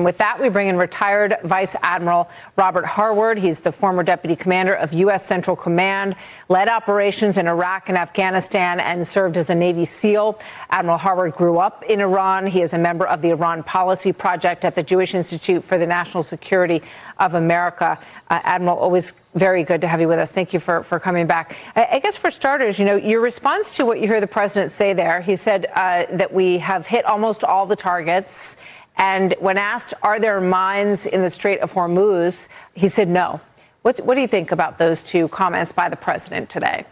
With that, we bring in retired Vice Admiral Robert Harward. He's the former deputy commander of U.S. Central Command, led operations in Iraq and Afghanistan, and served as a Navy SEAL. Admiral Harward grew up in Iran. He is a member of the Iran Policy Project at the Jewish Institute for the National Security of America. Admiral, always very good to have you with us. Thank you for coming back. I guess for starters, your response to what you hear the president say there, he said that we have hit almost all the targets. And when asked, are there mines in the Strait of Hormuz, he said no. What do you think about those two comments by the president today?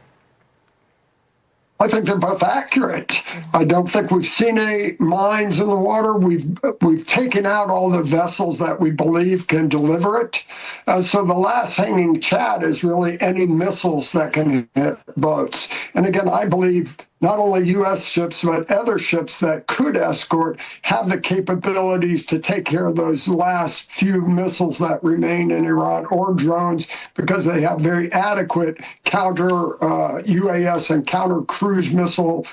I think they're both accurate. I don't think we've seen any mines in the water. We've taken out all the vessels that we believe can deliver it. So the last hanging chat is really any missiles that can hit boats. And again, I believe not only U.S. ships, but other ships that could escort have the capabilities to take care of those last few missiles that remain in Iran, or drones, because they have very adequate counter UAS and counter cruise missile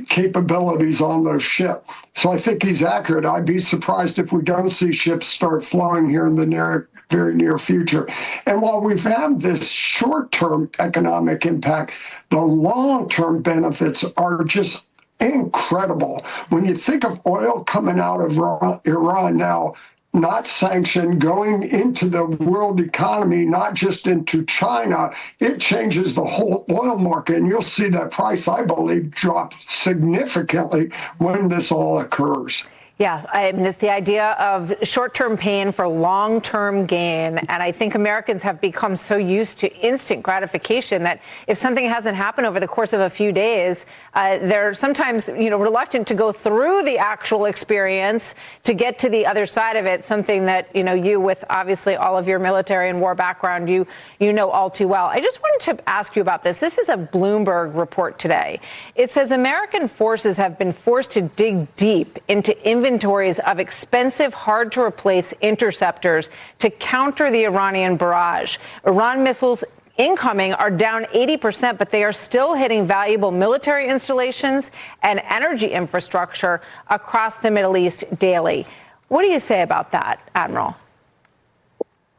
capabilities on those ships. So I think he's accurate. I'd be surprised if we don't see ships start flowing here in the very near future. And while we've had this short-term economic impact, the long-term benefits are just incredible. When you think of oil coming out of Iran now, not sanctioned, going into the world economy, not just into China, it changes the whole oil market. And you'll see that price, I believe, drop significantly when this all occurs. Yeah, I mean, it's the idea of short-term pain for long-term gain. And I think Americans have become so used to instant gratification that if something hasn't happened over the course of a few days, they're sometimes, reluctant to go through the actual experience to get to the other side of it, something that, you, with obviously all of your military and war background, you know all too well. I just wanted to ask you about this. This is a Bloomberg report today. It says American forces have been forced to dig deep into inventories of expensive, hard-to-replace interceptors to counter the Iranian barrage. Iran missiles incoming are down 80%, but they are still hitting valuable military installations and energy infrastructure across the Middle East daily. What do you say about that, Admiral?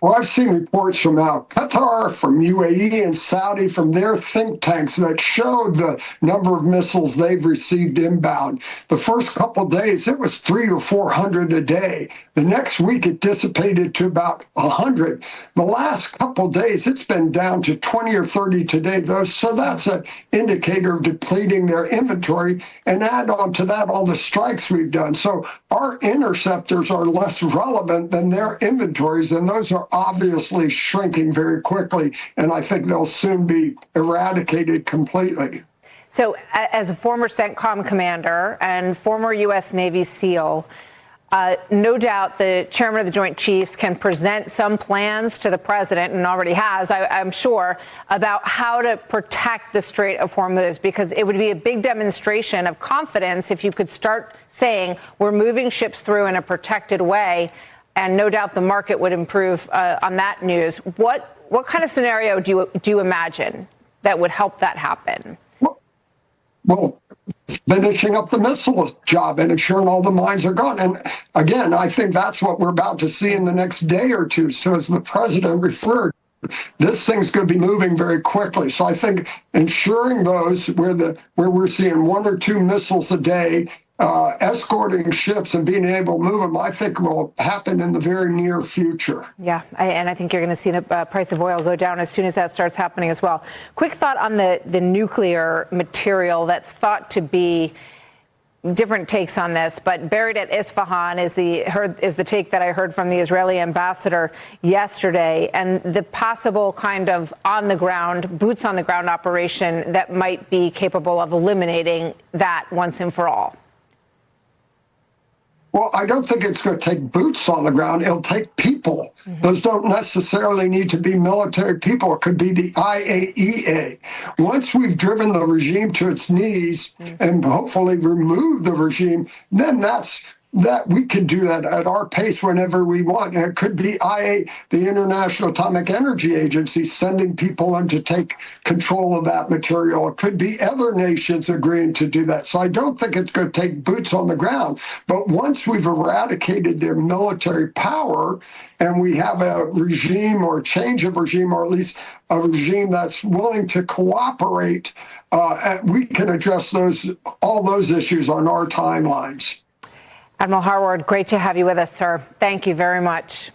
Well, I've seen reports from Qatar, from UAE and Saudi, from their think tanks that showed the number of missiles they've received inbound. The first couple of days, it was 300 or 400 a day. The next week, it dissipated to about 100. The last couple of days, it's been down to 20 or 30 today. So that's an indicator of depleting their inventory. And add on to that all the strikes we've done. So our interceptors are less relevant than their inventories, and those are obviously shrinking very quickly, and I think they'll soon be eradicated completely. So as a former CENTCOM commander and former U.S. Navy SEAL, no doubt the chairman of the Joint Chiefs can present some plans to the president, and already has, I'm sure, about how to protect the Strait of Hormuz, because it would be a big demonstration of confidence if you could start saying we're moving ships through in a protected way. And no doubt the market would improve on that news. What kind of scenario do you imagine that would help that happen? Well, finishing up the missile job and ensuring all the mines are gone. And again, I think that's what we're about to see in the next day or two. So as the president referred, this thing's going to be moving very quickly. So I think ensuring those where we're seeing 1 or 2 missiles a day, escorting ships and being able to move them, I think will happen in the very near future. Yeah, and I think you're going to see the price of oil go down as soon as that starts happening as well. Quick thought on the nuclear material that's thought to be different takes on this, but buried at Isfahan is the take that I heard from the Israeli ambassador yesterday, and the possible kind of boots on the ground operation that might be capable of eliminating that once and for all. Well, I don't think it's going to take boots on the ground. It'll take people. Mm-hmm. Those don't necessarily need to be military people. It could be the IAEA. Once we've driven the regime to its knees and hopefully remove the regime, then that's that we can do that at our pace whenever we want. And it could be the International Atomic Energy Agency, sending people in to take control of that material. It could be other nations agreeing to do that. So I don't think it's going to take boots on the ground. But once we've eradicated their military power and we have a regime or change of regime, or at least a regime that's willing to cooperate, we can address all those issues on our timelines. Admiral Harward, great to have you with us, sir. Thank you very much.